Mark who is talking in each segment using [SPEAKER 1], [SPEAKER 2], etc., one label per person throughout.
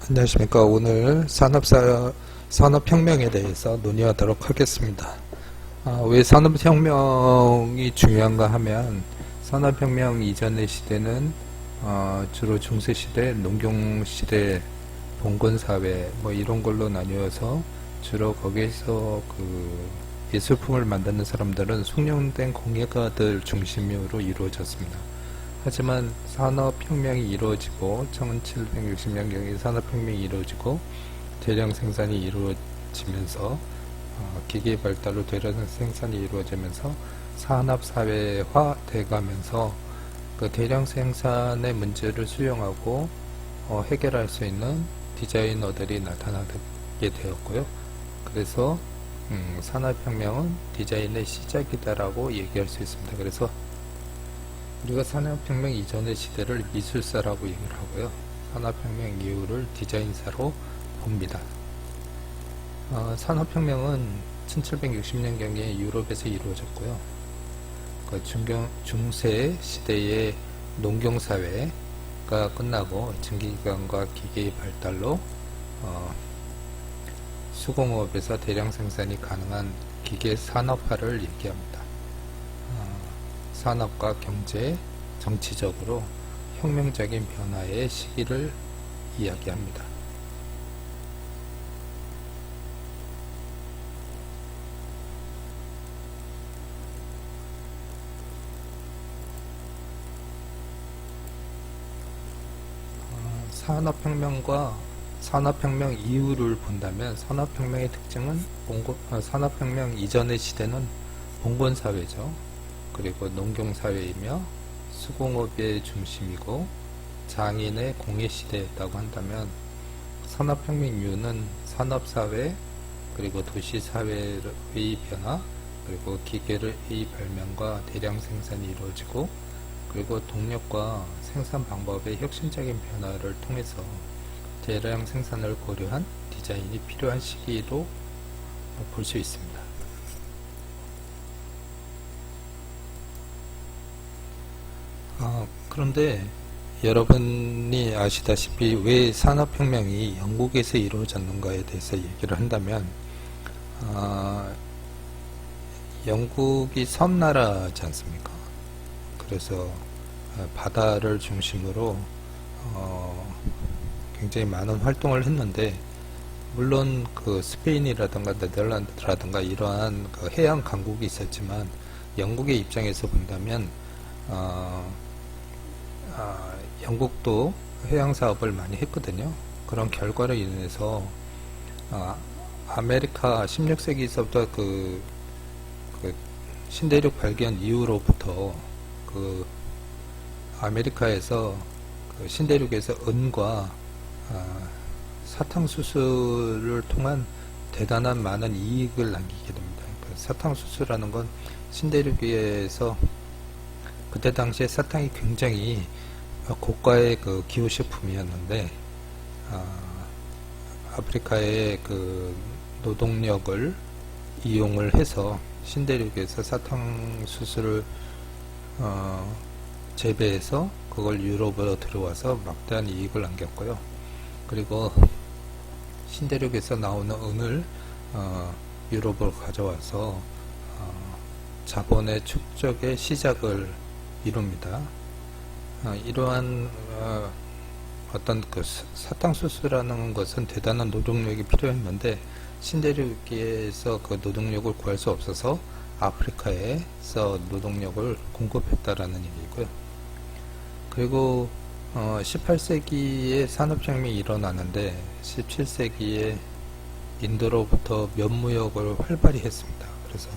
[SPEAKER 1] 안녕하십니까. 오늘 산업혁명에 대해서 논의하도록 하겠습니다. 왜 산업혁명이 중요한가 하면 산업혁명 이전의 시대는 주로 중세시대, 농경시대, 봉건사회 뭐 이런 걸로 나뉘어서 주로 거기에서 그 예술품을 만드는 사람들은 숙련된 공예가들 중심으로 이루어졌습니다. 하지만 산업혁명이 이루어지고 1760년경에 산업혁명이 이루어지고 대량 생산이 이루어지면서 기계 발달로 대량 생산이 이루어지면서 산업사회화 돼가면서 그 대량 생산의 문제를 수용하고 해결할 수 있는 디자이너들이 나타나게 되었고요. 그래서 산업혁명은 디자인의 시작이다라고 얘기할 수 있습니다. 그래서 우리가 산업혁명 이전의 시대를 미술사라고 얘기를 하고요. 산업혁명 이후를 디자인사로 봅니다. 산업혁명은 1760년경에 유럽에서 이루어졌고요. 그 중세 시대의 농경사회가 끝나고 증기기관과 기계의 발달로 수공업에서 대량 생산이 가능한 기계 산업화를 얘기합니다. 산업과 경제, 정치적으로 혁명적인 변화의 시기를 이야기합니다. 산업혁명과 산업혁명 이후를 본다면 산업혁명의 특징은 산업혁명 이전의 시대는 봉건사회죠. 그리고 농경사회이며 수공업의 중심이고 장인의 공예시대였다고 한다면 산업혁명 이후는 산업사회 그리고 도시사회의 변화 그리고 기계의 발명과 대량 생산이 이루어지고 그리고 동력과 생산 방법의 혁신적인 변화를 통해서 대량 생산을 고려한 디자인이 필요한 시기로 볼 수 있습니다. 그런데 여러분이 아시다시피 왜 산업혁명이 영국에서 이루어졌는가에 대해서 얘기를 한다면 영국이 섬나라지 않습니까? 그래서 바다를 중심으로 굉장히 많은 활동을 했는데 물론 그 스페인이라든가 네덜란드라든가 이러한 그 해양 강국이 있었지만 영국의 입장에서 본다면 영국도 해양 사업을 많이 했거든요. 그런 결과로 인해서 아메리카 16세기서부터 그 신대륙 발견 이후로부터 그 아메리카에서 그 신대륙에서 은과 사탕수수를 통한 대단한 많은 이익을 남기게 됩니다. 그 사탕수수라는 건 신대륙에서 그때 당시에 사탕이 굉장히 고가의 그 기호식품이었는데 아프리카의 그 노동력을 이용을 해서 신대륙에서 사탕수수를 재배해서 그걸 유럽으로 들어와서 막대한 이익을 남겼고요. 그리고 신대륙에서 나오는 은을 유럽으로 가져와서 자본의 축적의 시작을 이룹니다. 이러한 어떤 그 사탕수수라는 것은 대단한 노동력이 필요했는데 신대륙에서 그 노동력을 구할 수 없어서 아프리카에서 노동력을 공급했다라는 얘기고요. 그리고 18세기에 산업혁명이 일어나는데 17세기에 인도로부터 면무역을 활발히 했습니다. 그래서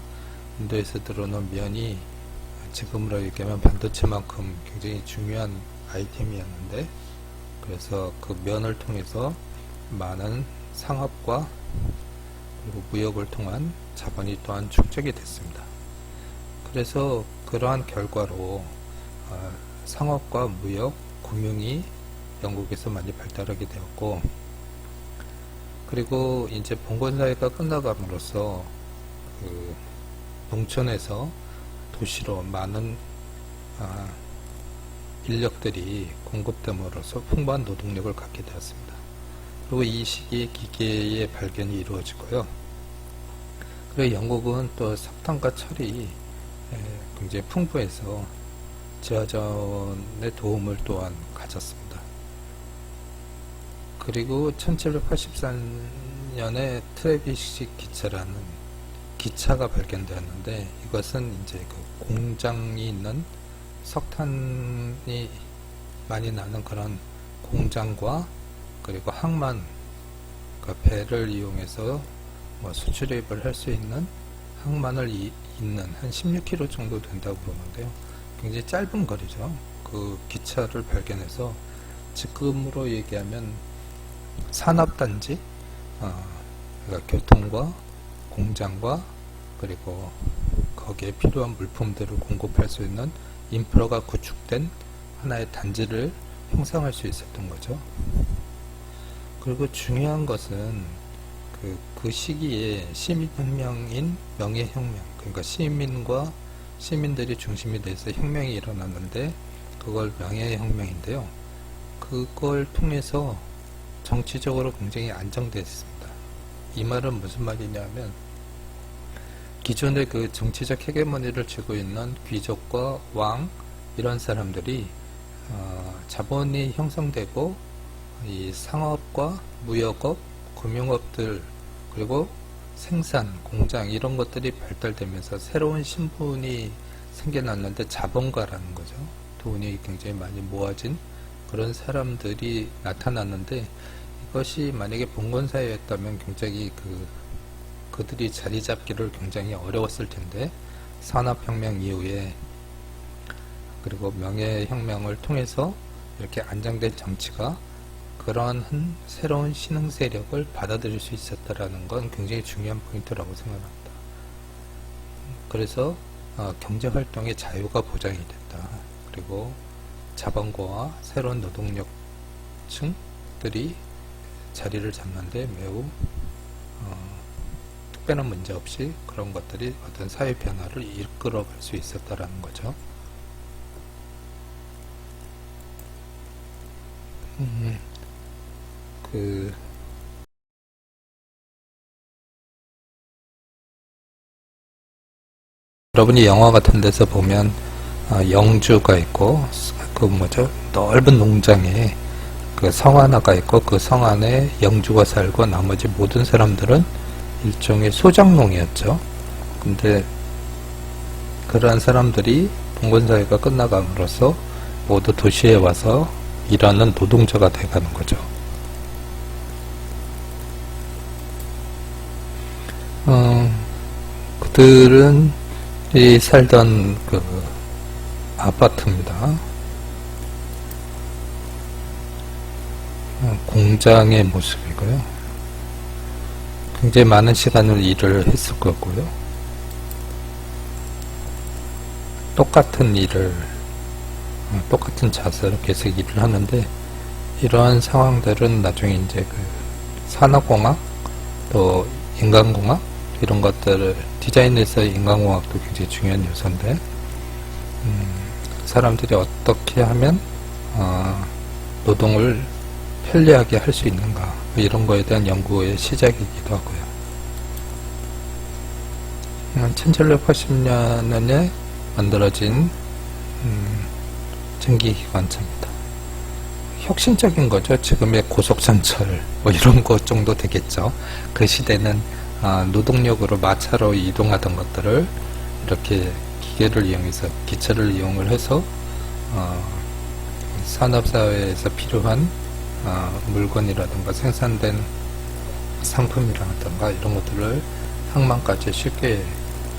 [SPEAKER 1] 인도에서 들어오는 면이 지금으로 얘기하면 반도체만큼 굉장히 중요한 아이템이었는데 그래서 그 면을 통해서 많은 상업과 그리고 무역을 통한 자본이 또한 축적이 됐습니다. 그래서 그러한 결과로 상업과 무역, 금융이 영국에서 많이 발달하게 되었고 그리고 이제 봉건사회가 끝나감으로써 그 농촌에서 도시로 많은 인력들이 공급됨으로써 풍부한 노동력을 갖게 되었습니다. 그리고 이 시기에 기계의 발견이 이루어지고요. 그리고 영국은 또 석탄과 철이 굉장히 풍부해서 지하전의 도움을 또한 가졌습니다. 그리고 1784년에 트레비식 기차라는 기차가 발견되었는데, 이것은 이제 그 공장이 있는 석탄이 많이 나는 그런 공장과 그리고 항만, 그 배를 이용해서 뭐 수출입을 할 수 있는 항만을 잇는 한 16km 정도 된다고 그러는데요. 굉장히 짧은 거리죠. 그 기차를 발견해서 지금으로 얘기하면 산업단지, 그러니까 교통과 공장과 그리고 거기에 필요한 물품들을 공급할 수 있는 인프라가 구축된 하나의 단지를 형성할 수 있었던 거죠. 그리고 중요한 것은 그 시기에 시민혁명인 명예혁명, 그러니까 시민들이 중심이 돼서 혁명이 일어났는데, 그걸 명예혁명인데요. 그걸 통해서 정치적으로 굉장히 안정됐습니다. 이 말은 무슨 말이냐면, 기존의 그 정치적 헤게모니를 쥐고 있는 귀족과 왕, 이런 사람들이 자본이 형성되고 이 상업과 무역업, 금융업들, 그리고 생산, 공장, 이런 것들이 발달되면서 새로운 신분이 생겨났는데, 자본가라는 거죠. 돈이 굉장히 많이 모아진 그런 사람들이 나타났는데, 이것이 만약에 봉건사회였다면 굉장히 그들이 자리 잡기를 굉장히 어려웠을 텐데, 산업혁명 이후에 그리고 명예혁명을 통해서 이렇게 안정된 정치가 그러한 새로운 신흥 세력을 받아들일 수 있었다라는 건 굉장히 중요한 포인트라고 생각합니다. 그래서 경제활동의 자유가 보장이 됐다. 그리고 자본가와 새로운 노동력층들이 자리를 잡는데 매우 특별한 문제 없이 그런 것들이 어떤 사회 변화를 이끌어갈 수 있었다라는 거죠. 여러분이 영화 같은 데서 보면 영주가 있고, 넓은 농장에 그 성 하나가 있고, 그 성 안에 영주가 살고 나머지 모든 사람들은 일종의 소작농이었죠. 근데 그러한 사람들이 봉건사회가 끝나감으로써 모두 도시에 와서 일하는 노동자가 돼가는 거죠. 그들은 이 살던 그 아파트입니다. 공장의 모습이고요. 굉장히 많은 시간을 일을 했을 거고요. 똑같은 일을, 똑같은 자세로 계속 일을 하는데, 이러한 상황들은 나중에 이제 그 산업공학, 또 인간공학, 이런 것들을 디자인에서 인간공학도 굉장히 중요한 요소인데, 사람들이 어떻게 하면 노동을 편리하게 할 수 있는가, 이런 거에 대한 연구의 시작이기도 하고요. 1780년에 만들어진 전기기관차입니다. 혁신적인 거죠. 지금의 고속전철 뭐 이런 것 정도 되겠죠. 그 시대는 노동력으로 마차로 이동하던 것들을 이렇게 기계를 이용해서, 기차를 이용을 해서 산업사회에서 필요한 물건이라든가 생산된 상품이라든가 이런 것들을 항만까지 쉽게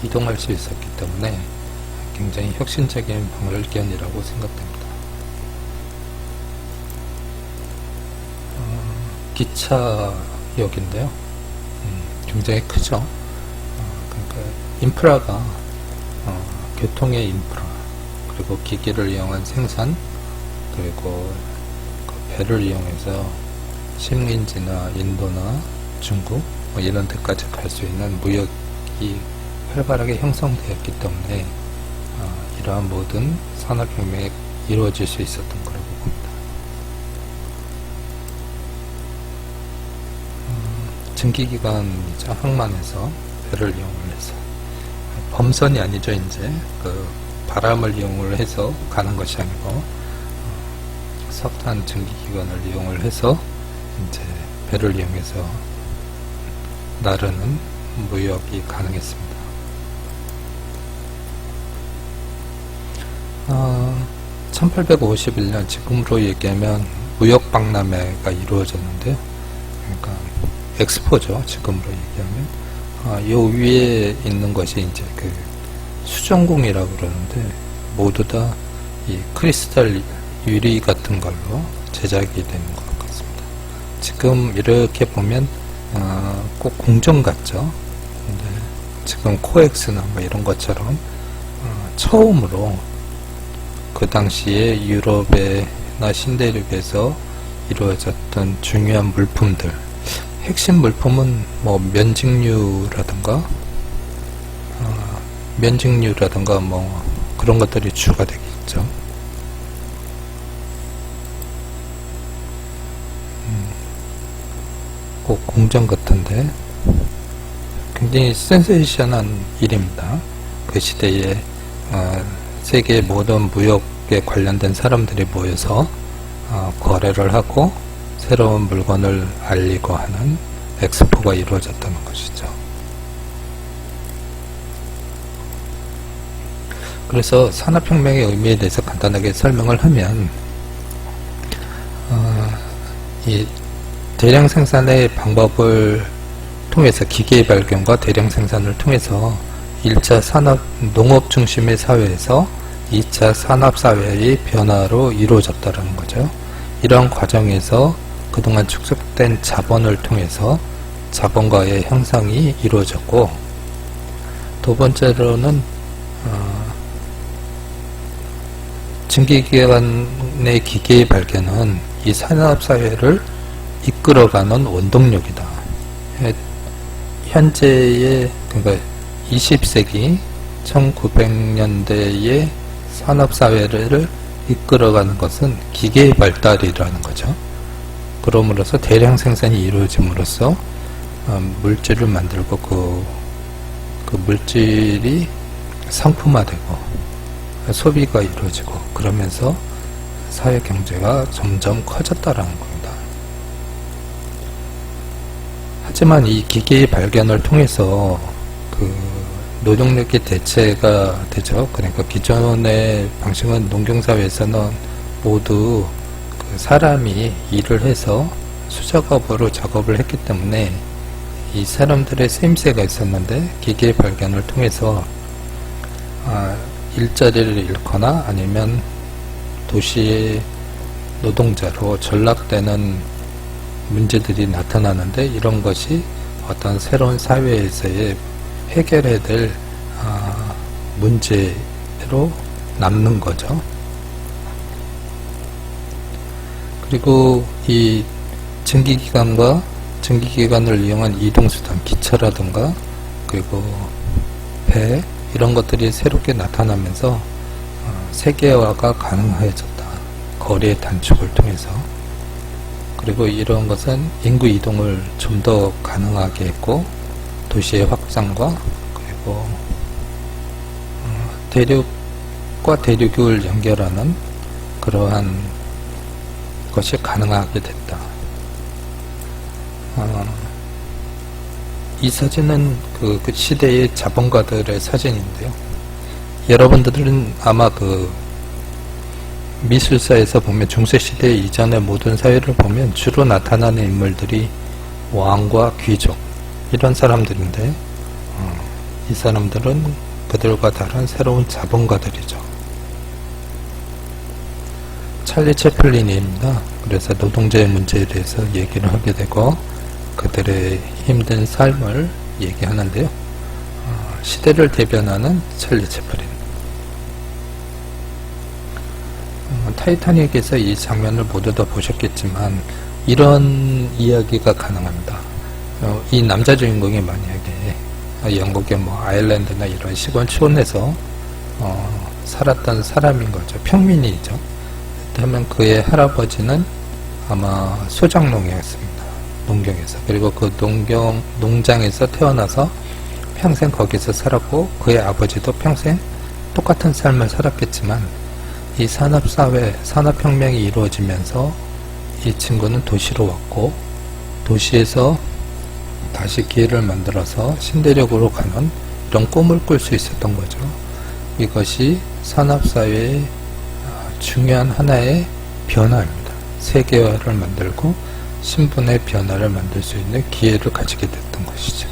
[SPEAKER 1] 이동할 수 있었기 때문에 굉장히 혁신적인 발견이라고 생각됩니다. 기차역인데요. 굉장히 크죠. 그러니까 인프라가 교통의 인프라, 그리고 기기를 이용한 생산, 그리고 그 배를 이용해서 식민지나 인도나 중국 뭐 이런 데까지 갈 수 있는 무역이 활발하게 형성되었기 때문에 이러한 모든 산업혁명이 이루어질 수 있었던 거라고 봅니다. 증기기관이죠. 항만에서 배를 이용을 해서 범선이 아니죠. 이제 그 바람을 이용을 해서 가는 것이 아니고 석탄 증기기관을 이용을 해서 이제 배를 이용해서 나르는 무역이 가능했습니다. 1851년 지금으로 얘기하면 무역박람회가 이루어졌는데요. 그러니까 엑스포죠. 지금으로 얘기하면 요 위에 있는 것이 이제 그 수정공이라고 그러는데 모두 다 이 크리스탈 유리 같은 걸로 제작이 되는 것 같습니다. 지금 이렇게 보면 꼭 궁전 같죠. 근데 지금 코엑스나 뭐 이런 것처럼 처음으로 그 당시에 유럽이나 신대륙에서 이루어졌던 중요한 물품들, 핵심 물품은 뭐 면직류라든가 뭐 그런 것들이 주가 되겠죠. 꼭 공정 같은데 굉장히 센세이션한 일입니다. 그 시대에 세계 모든 무역에 관련된 사람들이 모여서 거래를 하고 새로운 물건을 알리고 하는 엑스포가 이루어졌다는 것이죠. 그래서 산업혁명의 의미에 대해서 간단하게 설명을 하면 이 대량 생산의 방법을 통해서 기계의 발견과 대량 생산을 통해서 1차 산업 농업 중심의 사회에서 2차 산업 사회의 변화로 이루어졌다는 거죠. 이러한 과정에서 그동안 축적된 자본을 통해서 자본가의 형성이 이루어졌고, 두 번째로는 증기기관의 기계의 발견은 이 산업사회를 이끌어가는 원동력이다. 현재의, 그러니까 20세기 1900년대의 산업사회를 이끌어가는 것은 기계의 발달이라는 거죠. 그럼으로써 대량 생산이 이루어짐으로써 물질을 만들고 그 물질이 상품화되고 소비가 이루어지고 그러면서 사회 경제가 점점 커졌다라는 겁니다. 하지만 이 기계의 발견을 통해서 그 노동력의 대체가 되죠. 그러니까 기존의 방식은 농경사회에서는 모두 그 사람이 일을 해서 수작업으로 작업을 했기 때문에 이 사람들의 쓰임새가 있었는데, 기계의 발견을 통해서 일자리를 잃거나 아니면 도시의 노동자로 전락되는 문제들이 나타나는데, 이런 것이 어떤 새로운 사회에서의 해결해야 될 문제로 남는 거죠. 그리고 이 증기기관과 증기기관을 이용한 이동수단, 기차라든가 그리고 배, 이런 것들이 새롭게 나타나면서 세계화가 가능해졌다. 거리의 단축을 통해서. 그리고 이런 것은 인구 이동을 좀 더 가능하게 했고, 도시의 확장과 그리고 대륙과 대륙을 연결하는 그러한 것이 가능하게 됐다. 이 사진은 그 시대의 자본가들의 사진인데요. 여러분들은 아마 그 미술사에서 보면 중세시대 이전의 모든 사회를 보면 주로 나타나는 인물들이 왕과 귀족, 이런 사람들인데, 이 사람들은 그들과 다른 새로운 자본가들이죠. 찰리 채플린입니다. 그래서 노동자의 문제에 대해서 얘기를 하게 되고 그들의 힘든 삶을 얘기하는데요. 시대를 대변하는 찰리 채플린. 타이타닉에서 이 장면을 모두 다 보셨겠지만 이런 이야기가 가능합니다. 이 남자 주인공이 만약에 영국의 뭐 아일랜드나 이런 시골촌에서 살았던 사람인 거죠. 평민이죠. 그렇다면 그의 할아버지는 아마 소장농이었습니다. 농경에서. 그리고 그 농장에서 태어나서 평생 거기서 살았고, 그의 아버지도 평생 똑같은 삶을 살았겠지만, 이 산업사회, 산업혁명이 이루어지면서 이 친구는 도시로 왔고, 도시에서 다시 기회를 만들어서 신대륙으로 가는 이런 꿈을 꿀 수 있었던 거죠. 이것이 산업사회의 중요한 하나의 변화입니다. 세계화를 만들고 신분의 변화를 만들 수 있는 기회를 가지게 됐던 것이죠.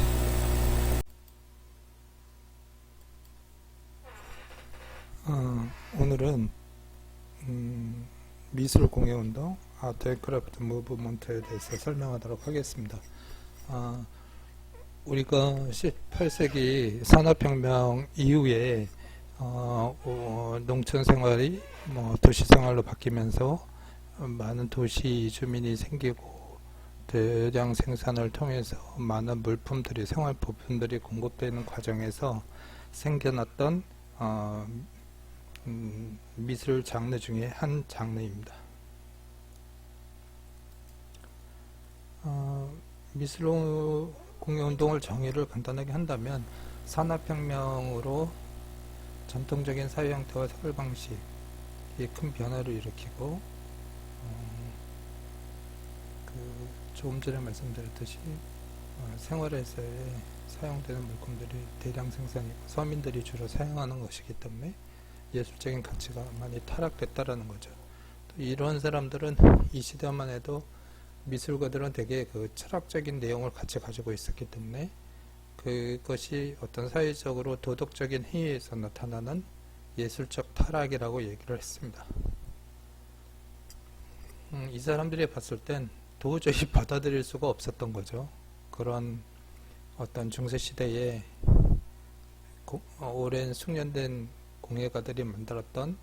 [SPEAKER 1] 오늘은 미술 공예운동, 아트 앤 크래프트 무브먼트에 대해서 설명하도록 하겠습니다. 우리가 18세기 산업혁명 이후에 농촌 생활이 도시 생활로 바뀌면서 많은 도시 주민이 생기고 대량 생산을 통해서 많은 물품들이, 생활부품들이 공급되는 과정에서 생겨났던 미술 장르 중에 한 장르입니다. 미술 공예운동을 정의를 간단하게 한다면, 산업혁명으로 전통적인 사회 형태와 생활 방식이 큰 변화를 일으키고, 조금 전에 말씀드렸듯이 생활에서의 사용되는 물품들이 대량 생산이고 서민들이 주로 사용하는 것이기 때문에 예술적인 가치가 많이 타락됐다라는 거죠. 또 이런 사람들은 이 시대만 해도 미술가들은 되게 그 철학적인 내용을 같이 가지고 있었기 때문에 그것이 어떤 사회적으로 도덕적인 해이에서 나타나는 예술적 타락이라고 얘기를 했습니다. 이 사람들이 봤을 땐 도저히 받아들일 수가 없었던 거죠. 그런 어떤 중세시대에 오랜 숙련된 공예가들이 만들었던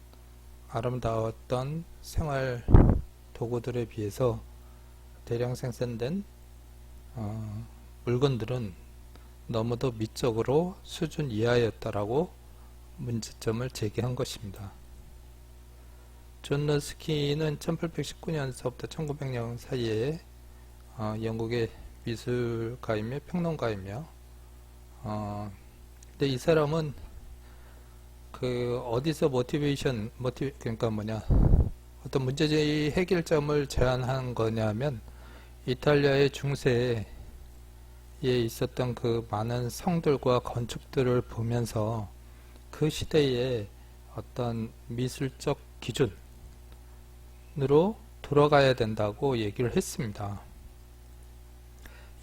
[SPEAKER 1] 아름다웠던 생활 도구들에 비해서 대량 생산된 물건들은 너무도 미적으로 수준 이하였다라고 문제점을 제기한 것입니다. 존 러스키는 1819년서부터 1900년 사이에 영국의 미술가이며 평론가이며, 근데 이 사람은 어디서 그러니까 어떤 문제제의 해결점을 제안한 거냐면, 이탈리아의 중세에 있었던 그 많은 성들과 건축들을 보면서 그 시대의 어떤 미술적 기준으로 돌아가야 된다고 얘기를 했습니다.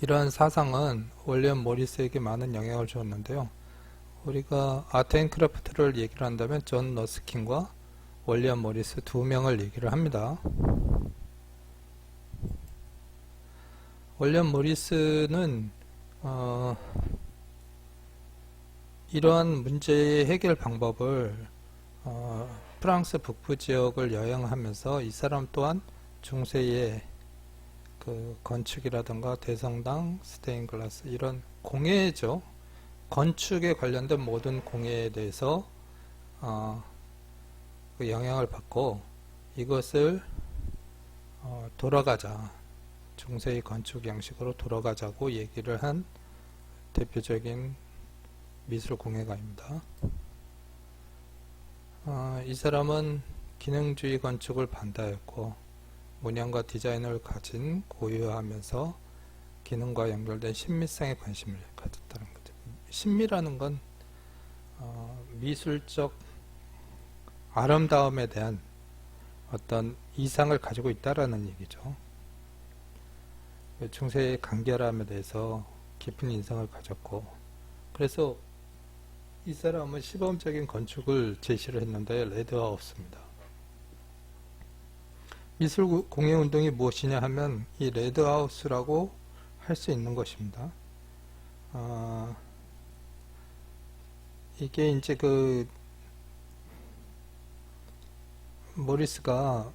[SPEAKER 1] 이러한 사상은 윌리엄 모리스에게 많은 영향을 주었는데요. 우리가 아트 앤 크래프트를 얘기를 한다면 존 러스킨과 윌리엄 모리스 두 명을 얘기를 합니다. 윌리엄 모리스는 이러한 문제의 해결 방법을 프랑스 북부 지역을 여행하면서, 이 사람 또한 중세의 그 건축이라든가 대성당, 스테인글라스, 이런 공예죠. 건축에 관련된 모든 공예에 대해서 그 영향을 받고, 이것을 돌아가자, 중세의 건축 양식으로 돌아가자고 얘기를 한 대표적인 미술 공예가입니다. 이 사람은 기능주의 건축을 반대하였고, 문양과 디자인을 고유하면서 기능과 연결된 신미성에 관심을 가졌다는 거죠. 신미라는 건 미술적 아름다움에 대한 어떤 이상을 가지고 있다라는 얘기죠. 중세의 간결함에 대해서 깊은 인상을 가졌고, 그래서 이 사람은 시범적인 건축을 제시를 했는데 레드하우스입니다. 미술 공예 운동이 무엇이냐 하면 이 레드하우스라고 할 수 있는 것입니다. 이게 이제 그 모리스가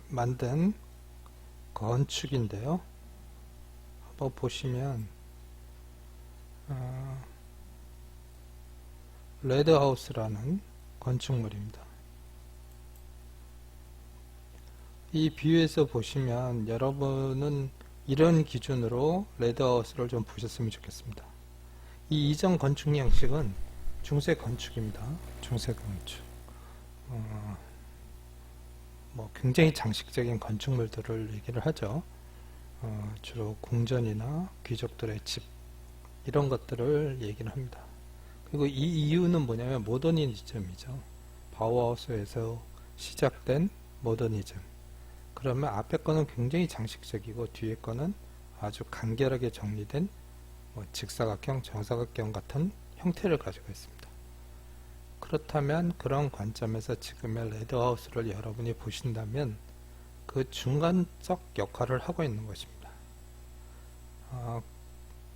[SPEAKER 1] 만든 건축인데요. 한번 보시면 레드하우스라는 건축물입니다. 이 뷰에서 보시면 여러분은 이런 기준으로 레드하우스를 좀 보셨으면 좋겠습니다. 이 이전 건축 양식은 중세 건축입니다. 중세 건축. 뭐 굉장히 장식적인 건축물들을 얘기를 하죠. 주로 궁전이나 귀족들의 집 이런 것들을 얘기를 합니다. 그리고 이 이유는 뭐냐면 모더니즘이죠. 바우하우스에서 시작된 모더니즘. 그러면 앞에 거는 굉장히 장식적이고 뒤에 거는 아주 간결하게 정리된 뭐 직사각형, 정사각형 같은 형태를 가지고 있습니다. 그렇다면 그런 관점에서 지금의 레드하우스를 여러분이 보신다면 그 중간적 역할을 하고 있는 것입니다.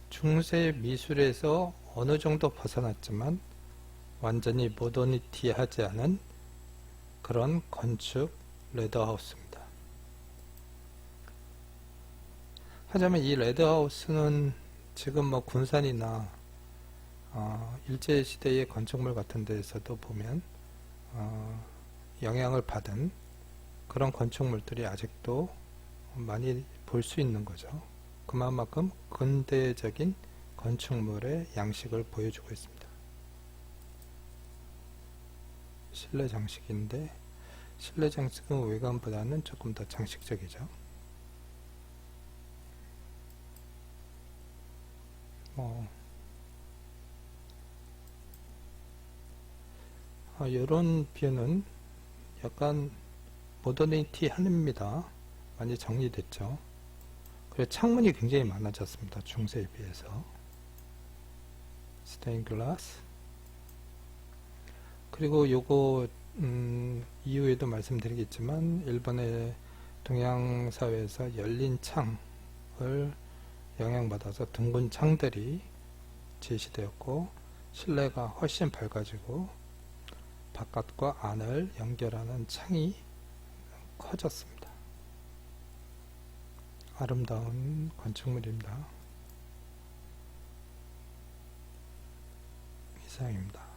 [SPEAKER 1] 중세 미술에서 어느 정도 벗어났지만 완전히 모더니티하지 않은 그런 건축 레드하우스입니다. 하지만 이 레드하우스는 지금 뭐 군산이나 일제시대의 건축물 같은 데에서도 보면 영향을 받은 그런 건축물들이 아직도 많이 볼 수 있는 거죠. 그만큼 근대적인 건축물의 양식을 보여주고 있습니다. 실내 장식인데 실내 장식은 외관보다는 조금 더 장식적이죠. 이런 뷰는 약간 모더니티 한입니다. 많이 정리됐죠. 그리고 창문이 굉장히 많아졌습니다. 중세에 비해서. 스테인 글라스. 그리고 요거 이후에도 말씀드리겠지만 일본의 동양사회에서 열린 창을 영향받아서 둥근 창들이 제시되었고 실내가 훨씬 밝아지고 바깥과 안을 연결하는 창이 커졌습니다. 아름다운 건축물입니다. 이상입니다.